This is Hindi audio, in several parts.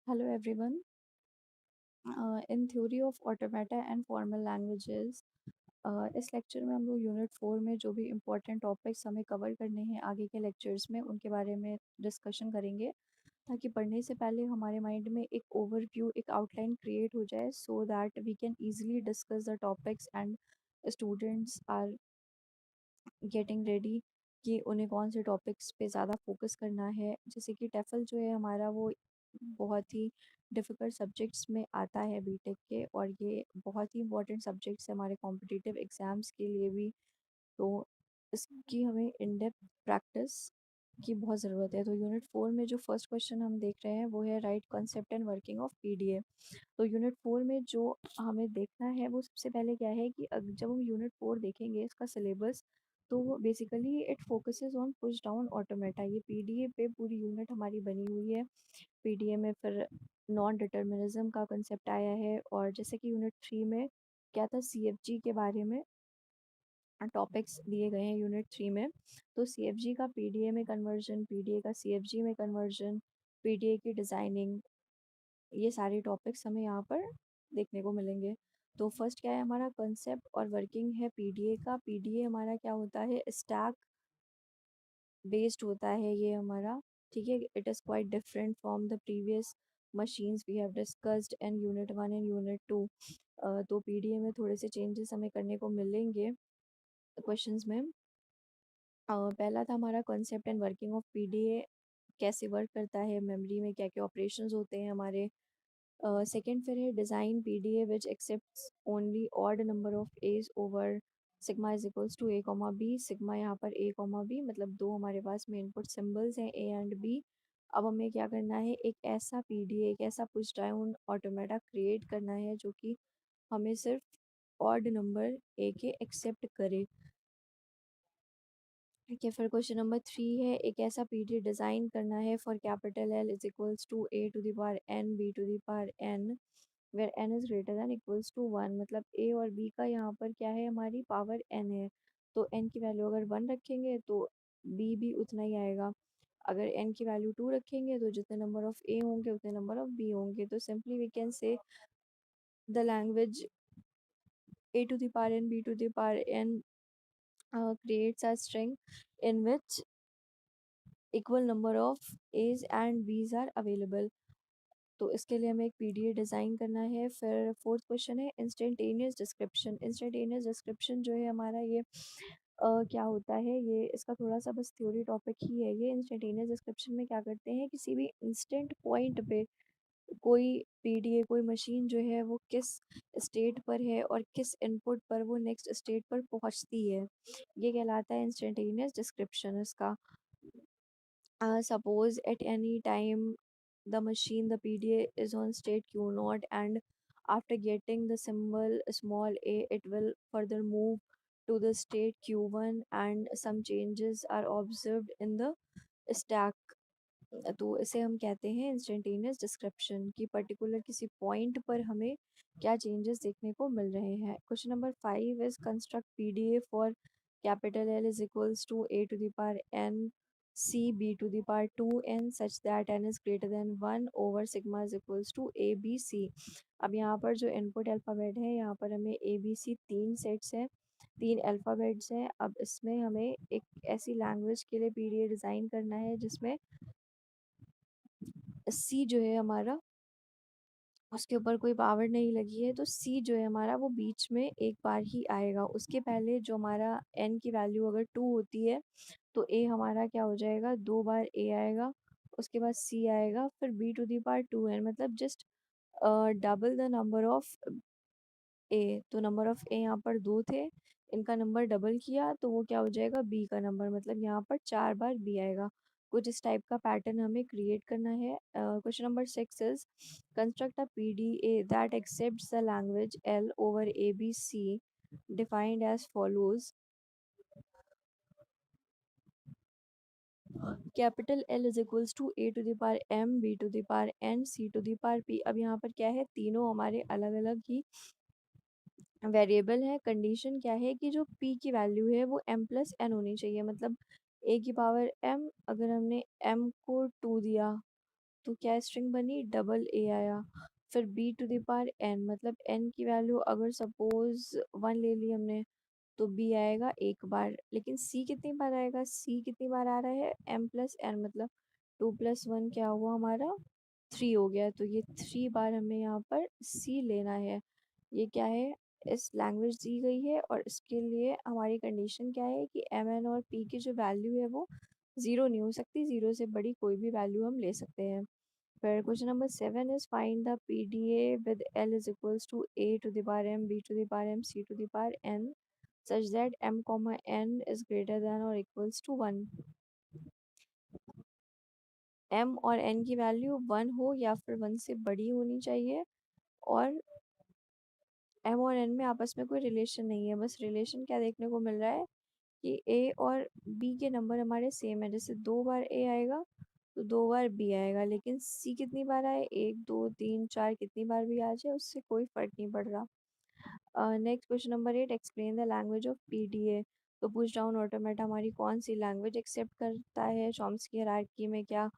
Hello everyone. In theory of automata and formal languages, इस लेक्चर में हम लोग यूनिट 4 में जो भी इम्पोर्टेंट टॉपिक्स हमें कवर करने हैं आगे के लेक्चर्स में उनके बारे में डिस्कशन करेंगे, ताकि पढ़ने से पहले हमारे माइंड में एक ओवरव्यू, एक आउटलाइन क्रिएट हो जाए, so that we can easily discuss the topics and students are getting ready कि उन्हें कौन से टॉपिक्स पे ज़्यादा फोकस करना है। जैसे कि टेफल जो है हमारा, वो बहुत ही डिफ़िकल्ट सब्जेक्ट्स में आता है बीटेक के, और ये बहुत ही इंपॉर्टेंट सब्जेक्ट्स है हमारे कॉम्पिटिटिव एग्ज़ाम्स के लिए भी। तो इसकी हमें इन डेप्थ प्रैक्टिस की बहुत ज़रूरत है। तो यूनिट 4 में जो फर्स्ट क्वेश्चन हम देख रहे हैं वो है right concept and working of PDA. तो यूनिट 4 में जो हमें देखना है वो सबसे पहले क्या है कि जब हम यूनिट 4 देखेंगे इसका सिलेबस, तो basically it focuses on push down automata. ये पीडीए पे पूरी यूनिट हमारी बनी हुई है। पीडीए में फिर नॉन डिटर्मिनिज्म का कंसेप्ट आया है, और जैसे कि यूनिट 3 में क्या था, सीएफजी के बारे में टॉपिक्स दिए गए हैं यूनिट 3 में। तो सीएफजी का पीडीए में कन्वर्जन, पीडीए का सीएफजी में कन्वर्जन, पीडीए की डिज़ाइनिंग, ये सारे टॉपिक्स हमें यहाँ पर देखने को मिलेंगे। तो फर्स्ट क्या है, हमारा कंसेप्ट और वर्किंग है पीडीए का। पीडीए हमारा क्या होता है, स्टैक बेस्ड होता है ये हमारा। ठीक है, it is quite different from the previous machines we have discussed in unit 1 and unit 2। तो पीडीए में थोड़े से चेंजेस हमें करने को मिलेंगे क्वेश्चंस में। पहला था हमारा concept and working of PDA, कैसे वर्क करता है, मेमोरी में क्या क्या ऑपरेशंस होते हैं हमारे। सेकेंड फिर है design PDA which accepts only odd number of a's over sigma is equals to a comma b. Sigma यहाँ पर ए कॉमा बी, मतलब दो हमारे पास में इनपुट सिंबल्स हैं ए एंड बी। अब हमें क्या करना है, एक ऐसा पीडीए, एक ऐसा पुश डाउन ऑटोमेटा क्रिएट करना है जो कि हमें सिर्फ ऑड नंबर ए के एक्सेप्ट करे। ठीक है, फिर क्वेश्चन नंबर 3 है, एक ऐसा पीडीए डिज़ाइन करना है for capital L is equals to a to the power n b to the power n, where n is greater than equals to 1। मतलब ए और बी का यहाँ पर क्या है, हमारी पावर एन है। तो एन की वैल्यू अगर 1 रखेंगे तो बी भी उतना ही आएगा। अगर एन की वैल्यू 2 रखेंगे तो जितने नंबर ऑफ ए होंगे उतने नंबर ऑफ बी होंगे। तो simply we can say the language a to the power n b to the power n creates a string in which equal number of A's and B's are available। तो इसके लिए हमें एक पीडीए डिज़ाइन करना है। फिर फोर्थ क्वेश्चन है इंस्टेंटेनियस डिस्क्रिप्शन। इंस्टेंटेनियस डिस्क्रिप्शन जो है हमारा, ये क्या होता है, ये इसका थोड़ा सा बस थ्योरी टॉपिक ही है। ये इंस्टेंटेनियस डिस्क्रिप्शन में क्या करते हैं, किसी भी इंस्टेंट पॉइंट पे कोई पीडीए, कोई मशीन जो है वो किस स्टेट पर है और किस इनपुट पर वो नेक्स्ट स्टेट पर पहुंचती है, ये कहलाता है इंस्टेंटेनियस डिस्क्रिप्शन इसका। Suppose at any time the machine, the PDA is on state Q naught, and after getting the symbol small a, it will further move to the state Q1 and some changes are observed in the stack। तो इसे हम कहते हैं इंस्टेंटेनियस डिस्क्रिप्शन, की पर्टिकुलर किसी पॉइंट पर हमें क्या चेंजेस देखने को मिल रहे हैं। Question number 5 is construct PDA for capital L is equals to a to the power n c b to the power 2n such that n is greater than 1 over sigma is equals to a b c. अब यहाँ पर जो इनपुट अल्फ़ाबेट है, यहाँ पर हमें ए बी सी तीन सेट्स हैं, तीन अल्फ़ाबेट्स हैं। अब इसमें हमें एक ऐसी लैंग्वेज के लिए पीडीए डिज़ाइन करना है जिसमें सी जो है हमारा, उसके ऊपर कोई पावर नहीं लगी है, तो सी जो है हमारा वो बीच में एक बार ही आएगा। उसके पहले जो हमारा एन की वैल्यू अगर 2 होती है तो ए हमारा क्या हो जाएगा, 2 बार ए आएगा, उसके बाद सी आएगा, फिर b to the power 2n, मतलब just double the number of a. तो नंबर ऑफ ए यहाँ पर 2 थे, इनका नंबर डबल किया तो वो क्या हो जाएगा, बी का नंबर, मतलब यहाँ पर 4 बार बी आएगा। कुछ इस टाइप का पैटर्न हमें क्रिएट करना है। Question number 6 is construct a PDA that accepts the language L over a b c defined as follows. Capital L is equals to a to the power m b to the power n c to the power p. अब यहाँ पर क्या है, तीनों हमारे अलग अलग ही वेरिएबल है। कंडीशन क्या है कि जो p की वैल्यू है वो m प्लस n होनी चाहिए, मतलब a की पावर m, अगर हमने m को 2 दिया तो क्या स्ट्रिंग बनी, डबल ए आया। फिर b to the power n, मतलब एन की वैल्यू अगर सपोज 1 ले ली हमने, तो बी आएगा एक बार। लेकिन सी कितनी बार आएगा, सी कितनी बार आ रहा है, एम प्लस एन, मतलब 2 + 1 क्या हुआ हमारा, 3 हो गया। तो ये 3 बार हमें यहाँ पर सी लेना है। ये क्या है, इस लैंग्वेज दी गई है और इसके लिए हमारी कंडीशन क्या है कि एम एन और पी की जो वैल्यू है वो ज़ीरो नहीं हो सकती, ज़ीरो से बड़ी कोई भी वैल्यू हम ले सकते हैं। फिर question number 7 is find the PDA with L is equals to a to the power m, b to the power m, c to the power n such that m comma n is greater than or equals to 1। m और n की वैल्यू 1 हो या फिर 1 से बड़ी होनी चाहिए, और m और n में आपस में कोई रिलेशन नहीं है। बस रिलेशन क्या देखने को मिल रहा है कि a और b के नंबर हमारे सेम है। जैसे 2 बार a आएगा तो 2 बार b आएगा, लेकिन c कितनी बार आए, 1 2 3 4 कितनी बार भी आ जाए उससे कोई फर्क नहीं पड़ रहा। Next question number 8, explain the language of PDA. तो पुश डाउन ऑटोमेटा हमारी कौन सी लैंग्वेज एक्सेप्ट करता है, चॉम्स्की हायरार्की में क्या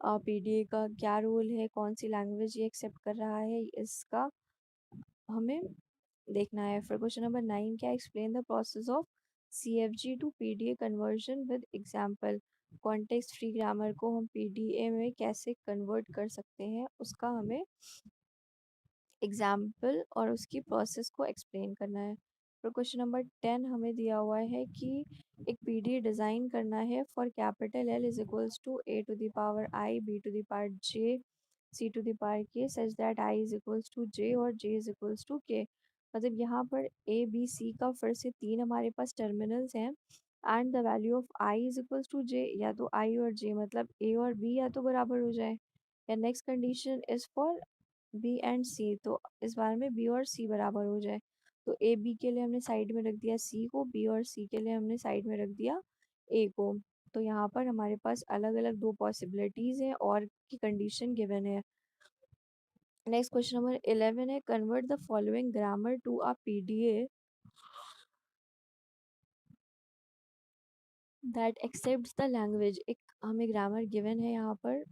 पीडीए का क्या रोल है, कौन सी लैंग्वेज ये एक्सेप्ट कर रहा है, इसका हमें देखना है। फिर क्वेश्चन नंबर 9 क्या, explain the process of CFG to PDA conversion with example. Context free grammar को हम पीडीए में कैसे कन्वर्ट कर सकते हैं, उसका हमें एग्जाम्पल और उसकी प्रोसेस को एक्सप्लेन करना है। फिर क्वेश्चन नंबर 10 हमें दिया हुआ है कि एक पीडीए डिज़ाइन करना है for capital L is equals to a to the power i, b to the power j, c to the power k, such that i is equals to j और जे इज इक्वल्स टू के। मतलब यहाँ पर ए बी सी का फिर से 3 हमारे पास टर्मिनल्स हैं, and the value of i is equals to j, या तो आई और जे मतलब ए और बी या तो बराबर हो जाए, या next condition is for b and c, तो इस बार में बी और सी बराबर हो जाए। तो ए बी के लिए हमने साइड में रख दिया सी को, बी और सी के लिए हमने साइड में रख दिया ए को। तो यहाँ पर हमारे पास अलग अलग दो पॉसिबिलिटीज़ हैं और की कंडीशन गिवन है। नेक्स्ट क्वेश्चन नंबर 11 है, convert the following grammar to a PDA that accepts the language. एक हमें ग्रामर गिवन है यहाँ पर।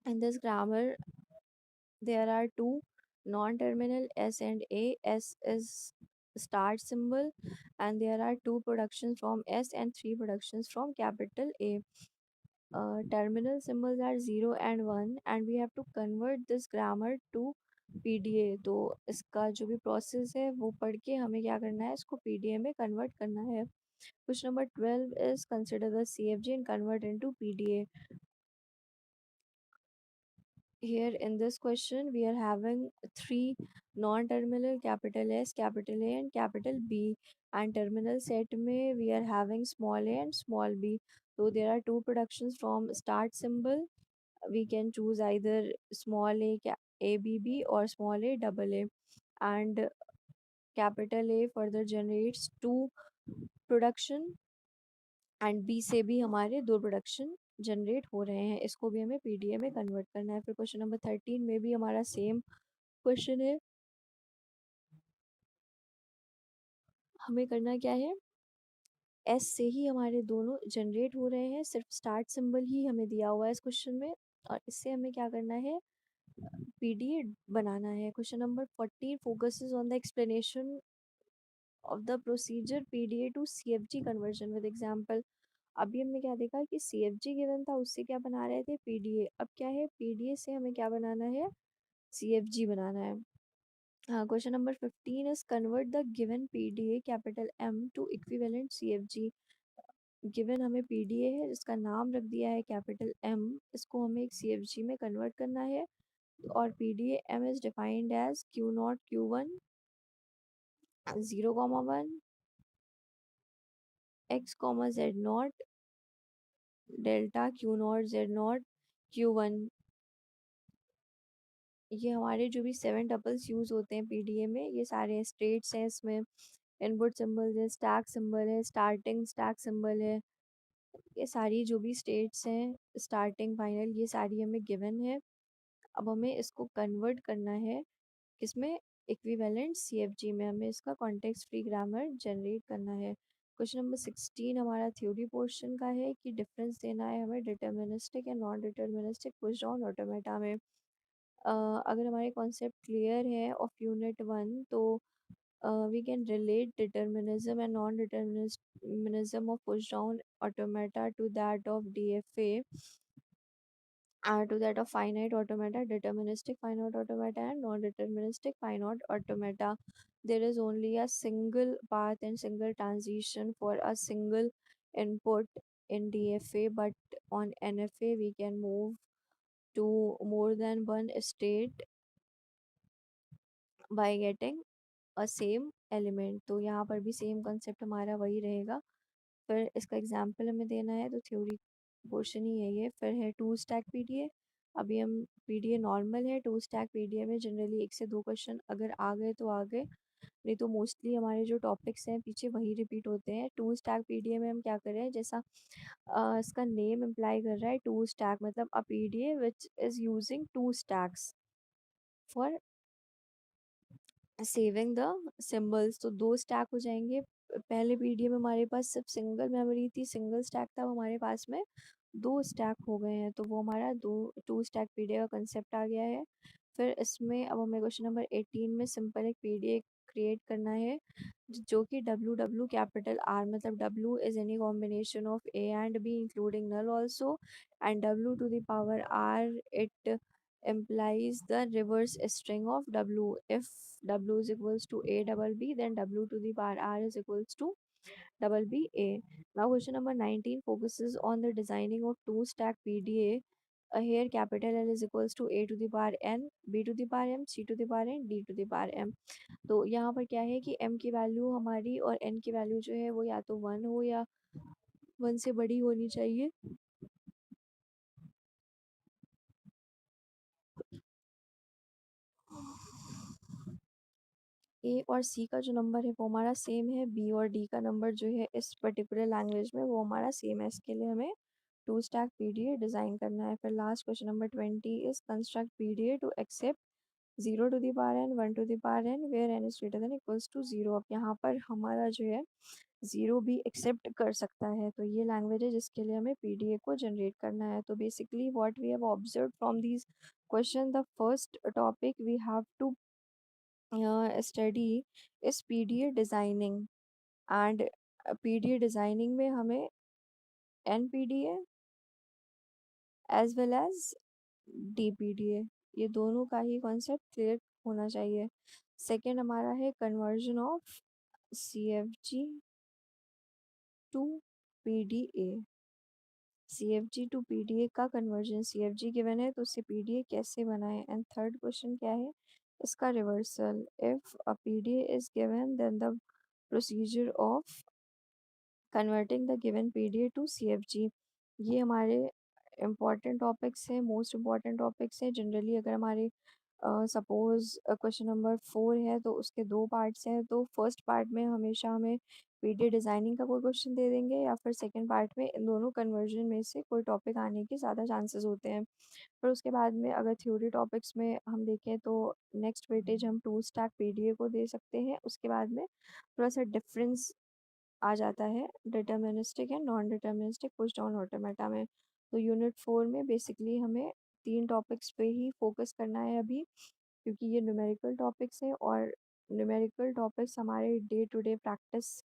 In this grammar there are two non-terminal S and A. S is start symbol, and there are two productions from S and three productions from capital A. Terminal symbols are 0 and 1, and we have to convert this grammar to PDA। तो इसका जो भी प्रोसेस है वो पढ़ के हमें क्या करना है, इसको PDA में कन्वर्ट करना है। Question number 12 is consider the CFG and convert into PDA। Here in this question we are having three non-terminal capital S, capital A and capital B, and terminal set में we are having small a and small b. So there are two productions from start symbol. We can choose either small a ABB or small a double A, and capital A further generates two production and B से भी हमारे दो प्रोडक्शन जनरेट हो रहे हैं। इसको भी हमें पीडीए में कन्वर्ट करना है। फिर क्वेश्चन नंबर 13 में भी हमारा सेम क्वेश्चन है। हमें करना क्या है, एस से ही हमारे दोनों जनरेट हो रहे हैं, सिर्फ स्टार्ट सिंबल ही हमें दिया हुआ है इस क्वेश्चन में, और इससे हमें क्या करना है, पीडीए बनाना है। Question number 14 focuses on the explanation of the procedure PDA to CFG conversion with example. अभी हमने क्या देखा कि सीएफजी गिवन था, उससे क्या बना रहे थे, पीडीए। अब क्या है, पीडीए से हमें क्या बनाना है, सीएफजी बनाना है। हाँ, question number 15 is convert the given PDA capital M to equivalent CFG. Given हमें पीडीए है जिसका नाम रख दिया है कैपिटल एम, इसको हमें एक सीएफजी में कन्वर्ट करना है। और PDA M is defined as q naught q one 0,1 x comma z naught delta q naught z naught q one. ये हमारे जो भी 7 टपल्स यूज़ होते हैं पीडीए में, ये सारे स्टेट्स हैं इसमें। इनपुट सिंबल है, स्टैक सिंबल है, स्टार्टिंग स्टैक सिंबल है, ये सारी जो भी स्टेट्स हैं, स्टार्टिंग फाइनल, ये सारी हमें गिवन है। अब हमें इसको कन्वर्ट करना है किसमें, इक्विवेलेंट सीएफजी में। हमें इसका कॉन्टेक्स्ट फ्री ग्रामर जनरेट करना है। क्वेश्चन नंबर 16 हमारा थ्योरी पोर्शन का है कि डिफरेंस देना है हमें deterministic and non deterministic push down automata में। अगर हमारे कॉन्सेप्ट क्लियर है ऑफ यूनिट 1 तो we can relate determinism and non-determinism of push down automata to that of DFA, to that of finite automata, deterministic finite automata, and non-deterministic finite automata. There is only a single path and single transition for a single input in DFA, but on NFA we can move to more than one state by getting a same element. तो यहाँ पर भी सेम कंसेप्ट हमारा वही रहेगा। फिर इसका एग्जाम्पल हमें देना है तो थ्योरी पोर्शन ही है ये। फिर है टू स्टैक पीडीए। अभी हम पीडीए नॉर्मल है, टू स्टैक पीडीए में जनरली एक से दो क्वेश्चन अगर आ गए तो आ गए, नहीं तो मोस्टली हमारे जो टॉपिक्स हैं पीछे वही रिपीट होते हैं। टू स्टैक पीडीए में हम क्या कर रहे हैं, जैसा इसका नेम इम्प्लाई कर रहा है, टू स्टैक मतलब a PDA which is using two stacks for saving the symbols. तो दो स्टैक हो जाएंगे। पहले पीडीए में हमारे पास सिर्फ सिंगल मेमोरी थी, सिंगल स्टैक था, अब हमारे पास में दो स्टैक हो गए हैं, तो वो हमारा दो टू स्टैक पीडीए का कंसेप्ट आ गया है। फिर इसमें अब हमें क्वेश्चन नंबर 18 में सिंपल एक पीडीए क्रिएट करना है जो कि डब्ल्यू डब्ल्यू कैपिटल आर, मतलब W is any combination of a and b including null also, and W to the power R it implies the reverse string of w. If w is equals to a double b, then w to the power r is equals to double b a. Now question number 19 focuses on the designing of two stack PDA. Here capital L is equals to a to the power n, b to the power m, c to the power n, d to the power m. तो यहाँ पर क्या है कि m की वैल्यू हमारी और n की वैल्यू जो है वो या तो 1 हो या 1 से बड़ी होनी चाहिए। ए और सी का जो नंबर है वो हमारा सेम है, बी और डी का नंबर जो है इस पर्टिकुलर लैंग्वेज में वो हमारा सेम है। इसके लिए हमें टू स्टैक पीडीए डिज़ाइन करना है। फिर last question number 20 is construct PDA to accept 0 to the power n 1 to the power n where n is greater than equals to 0। अब यहाँ पर हमारा जो है 0 भी एक्सेप्ट कर सकता है, तो ये लैंग्वेज है जिसके लिए हमें पीडीए को जनरेट करना है। तो basically what we have observe from these question, the first topic we have to study is PDA designing, and PDA designing में हमें NPDA as well as DPDA ये दोनों का ही कॉन्सेप्ट क्लियर होना चाहिए। सेकंड हमारा है conversion of CFG to PDA. CFG to PDA का कन्वर्जन, सीएफजी गिवन है तो उससे पीडीए कैसे बनाएं। एंड थर्ड क्वेश्चन क्या है, इसका reversal. If a PDA is given then the procedure of converting the given PDA to CFG. ये हमारे इम्पॉर्टेंट टॉपिक्स हैं, मोस्ट इम्पॉर्टेंट टॉपिक्स हैं। जनरली अगर हमारे सपोज क्वेश्चन नंबर 4 है तो उसके दो पार्ट्स हैं, तो फर्स्ट पार्ट में हमेशा हमें पीडीए डिज़ाइनिंग का कोई क्वेश्चन दे देंगे या फिर सेकंड पार्ट में इन दोनों कन्वर्जन में से कोई टॉपिक आने के ज़्यादा चांसेस होते हैं। फिर उसके बाद में अगर थ्योरी टॉपिक्स में हम देखें तो नेक्स्ट वेटेज हम टू स्टैक पीडीए को दे सकते हैं। उसके बाद में थोड़ा सा डिफरेंस आ जाता है deterministic and non deterministic push down automata में। तो यूनिट 4 में बेसिकली हमें तीन टॉपिक्स पे ही फोकस करना है अभी, क्योंकि ये न्यूमेरिकल टॉपिक्स हैं और न्यूमेरिकल टॉपिक्स हमारे डे टू डे प्रैक्टिस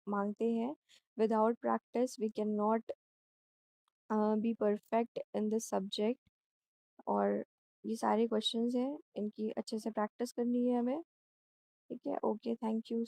मांगते हैं। Without practice we can not be perfect in this subject. और ये सारे क्वेश्चंस हैं, इनकी अच्छे से प्रैक्टिस करनी है हमें। ठीक है, ओके, थैंक यू।